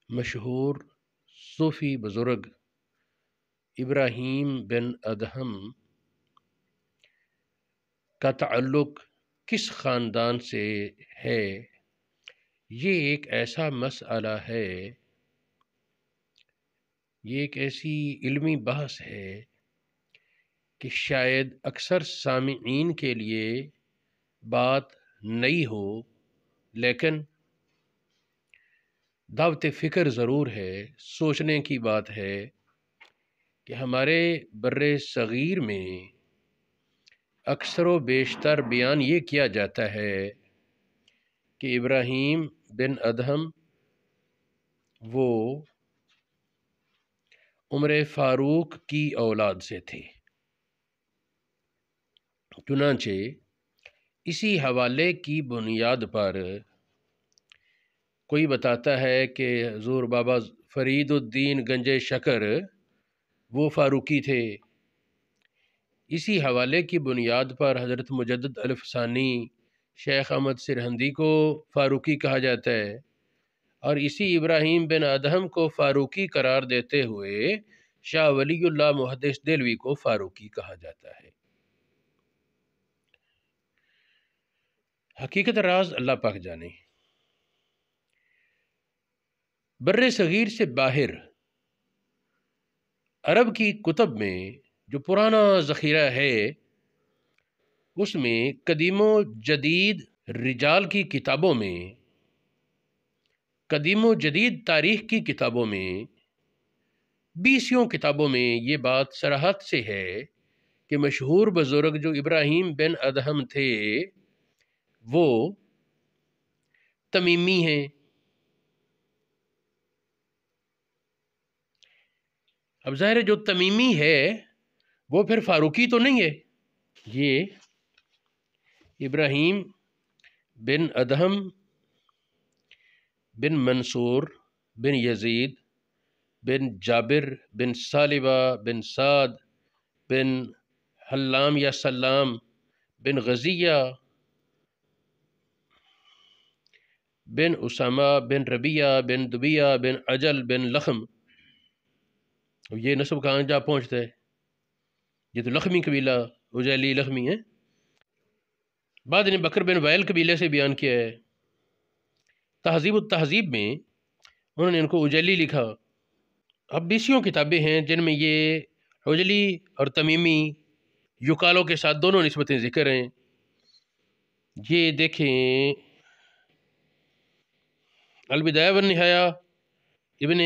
مشہور صوفی بزرگ ابراہیم بن ادہم کا تعلق کس خاندان سے ہے، یہ ایک ایسا مسئلہ ہے، یہ ایک ایسی علمی بحث ہے کہ شاید اکثر سامعین کے لیے بات نئی ہو، لیکن دعوت فکر ضرور ہے، سوچنے کی بات ہے کہ ہمارے بر صغیر میں اکثر و بیشتر بیان یہ کیا جاتا ہے کہ ابراہیم بن ادہم وہ عمر فاروق کی اولاد سے تھے۔ چنانچہ اسی حوالے کی بنیاد پر کوئی بتاتا ہے کہ حضور بابا فرید الدین گنج شکر وہ فاروقی تھے، اسی حوالے کی بنیاد پر حضرت مجدد الف ثانی شیخ احمد سرہندی کو فاروقی کہا جاتا ہے، اور اسی ابراہیم بن ادہم کو فاروقی قرار دیتے ہوئے شاہ ولی اللہ محدث دہلوی کو فاروقی کہا جاتا ہے۔ حقیقت راز اللہ پاک جانے۔ بر صغیر سے باہر عرب کی کتب میں جو پرانا ذخیرہ ہے، اس میں قدیم و جدید رجال کی کتابوں میں، قدیم و جدید تاریخ کی کتابوں میں، 20 کتابوں میں یہ بات صراحت سے ہے کہ مشہور بزرگ جو ابراہیم بن ادہم تھے وہ تمیمی ہیں۔ اب ظاہر ہے جو تمیمی ہے وہ پھر فاروقی تو نہیں ہے۔ یہ ابراہیم بن ادہم بن منصور بن یزید بن جابر بن ثعلبہ بن سعد بن حلام یا سلام بن غزیہ بن اسامہ بن ربیہ بن دبیہ بن عجل بن لخم، یہ نسب کہاں جا پہنچتا ہے؟ یہ تو لخمی قبیلہ اجیلی لخمی ہے۔ بعد نے بکر بن وائل قبیلے سے بیان کیا ہے۔ تہذیب التہذیب میں انہوں نے ان کو اجیلی لکھا۔ اب 20 کتابیں ہیں جن میں یہ اجلی اور تمیمی یکالوں کے ساتھ دونوں نسبتیں ذکر ہیں۔ یہ دیکھیں البدایہ والنہایہ ابن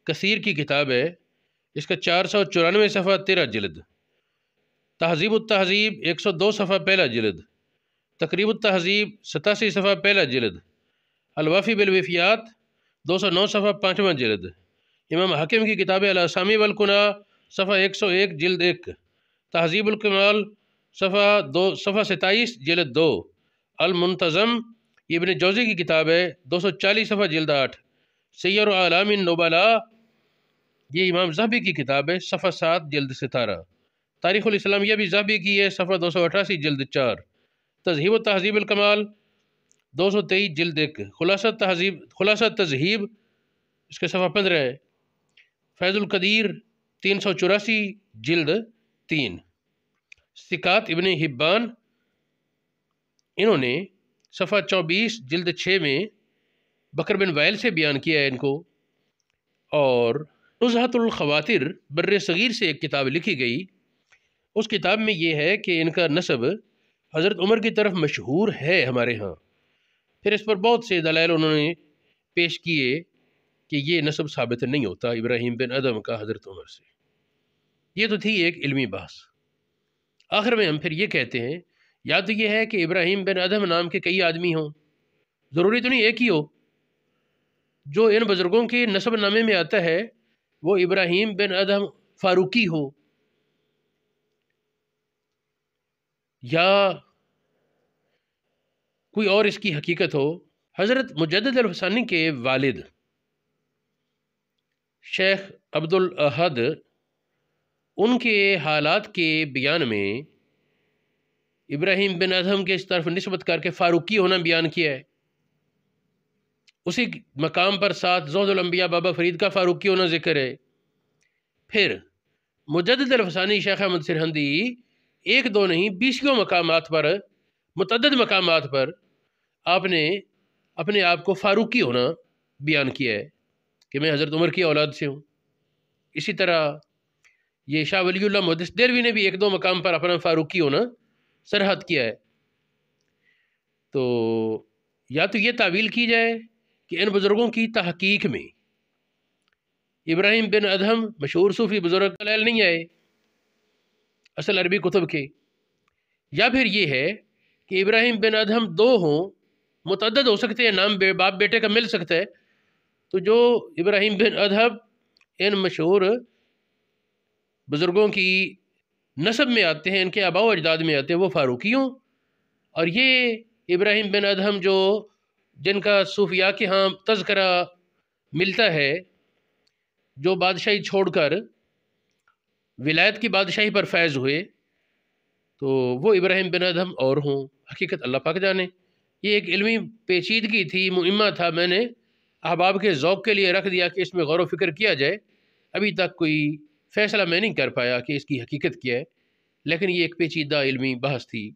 کثیر کی کتاب ہے، اس کا 494 صفحہ 13 جلد، تہذیب التہذیب 102 صفحہ پہلا جلد، تقریب التہذیب 87 صفحہ پہلا جلد، الوافی بالوفیات 209 صفحہ 5واں جلد، امام حاکم کی کتاب الاسامی والکنہ صفحہ 101 جلد 1، تہذیب الکمال صفحہ 27 جلد 2، المنتظم یہ ابن جوزی کی کتاب ہے 240 صفحہ جلد 8، سیر اعلام النبلاء یہ امام ذہبی کی کتاب ہے صفحہ 7 جلد 17، تاریخ الاسلامیہ بھی ذہبی کی ہے صفحہ 288 جلد 4، تذہیب و تہذیب الکمال 223 جلد 1، خلاصہ تذہیب اس کے صفحہ 15 ہے، فیض القدیر 384 جلد 3، ثقات ابن حبان انہوں نے صفحہ 24 جلد 6 میں بکر بن وائل سے بیان کیا ہے ان کو، اور نزہۃ الخواطر بر صغیر سے ایک کتاب لکھی گئی، اس کتاب میں یہ ہے کہ ان کا نسب حضرت عمر کی طرف مشہور ہے ہمارے ہاں، پھر اس پر بہت سے دلائل انہوں نے پیش کیے کہ یہ نسب ثابت نہیں ہوتا ابراہیم بن ادہم کا حضرت عمر سے۔ یہ تو تھی ایک علمی بحث۔ آخر میں ہم پھر یہ کہتے ہیں یا تو یہ ہے کہ ابراہیم بن ادہم نام کے کئی آدمی ہوں، ضروری تو نہیں ایک ہی ہو، جو ان بزرگوں کے نسب نامے میں آتا ہے وہ ابراہیم بن ادہم فاروقی ہو، یا کوئی اور اس کی حقیقت ہو۔ حضرت مجدد الف ثانی کے والد شیخ عبد الاحد ان کے حالات کے بیان میں ابراہیم بن ادہم کے اس طرف نسبت کر کے فاروقی ہونا بیان کیا ہے، اسی مقام پر ساتھ زہد الانبیاء بابا فرید کا فاروقی ہونا ذکر ہے۔ پھر مجدد الفسانی شیخ احمد سرہندی ایک دو نہیں 20 مقامات پر، متعدد مقامات پر آپ نے اپنے آپ کو فاروقی ہونا بیان کیا ہے کہ میں حضرت عمر کی اولاد سے ہوں۔ اسی طرح یہ شاہ ولی اللہ محدث دہلوی نے بھی ایک دو مقام پر اپنا فاروقی ہونا سرحد کیا ہے۔ تو یا تو یہ تعویل کی جائے کہ ان بزرگوں کی تحقیق میں ابراہیم بن ادہم مشہور صوفی بزرگ دلائل نہیں آئے اصل عربی کتب کے، یا پھر یہ ہے کہ ابراہیم بن ادہم دو ہوں، متعدد ہو سکتے ہیں، نام باپ بیٹے کا مل سکتا ہے، تو جو ابراہیم بن ادہم ان مشہور بزرگوں کی نسب میں آتے ہیں، ان کے آباء و اجداد میں آتے ہیں، وہ فاروقی ہوں، اور یہ ابراہیم بن ادہم جو جن کا صوفیاء کے ہاں تذکرہ ملتا ہے، جو بادشاہی چھوڑ کر ولایت کی بادشاہی پر فیض ہوئے، تو وہ ابراہیم بن ادہم اور ہوں، حقیقت اللہ پاک جانے۔ یہ ایک علمی پیچیدگی تھی، معمہ تھا، میں نے احباب کے ذوق کے لیے رکھ دیا کہ اس میں غور و فکر کیا جائے۔ ابھی تک کوئی فیصلہ میں نہیں کر پایا کہ اس کی حقیقت کیا ہے، لیکن یہ ایک پیچیدہ علمی بحث تھی۔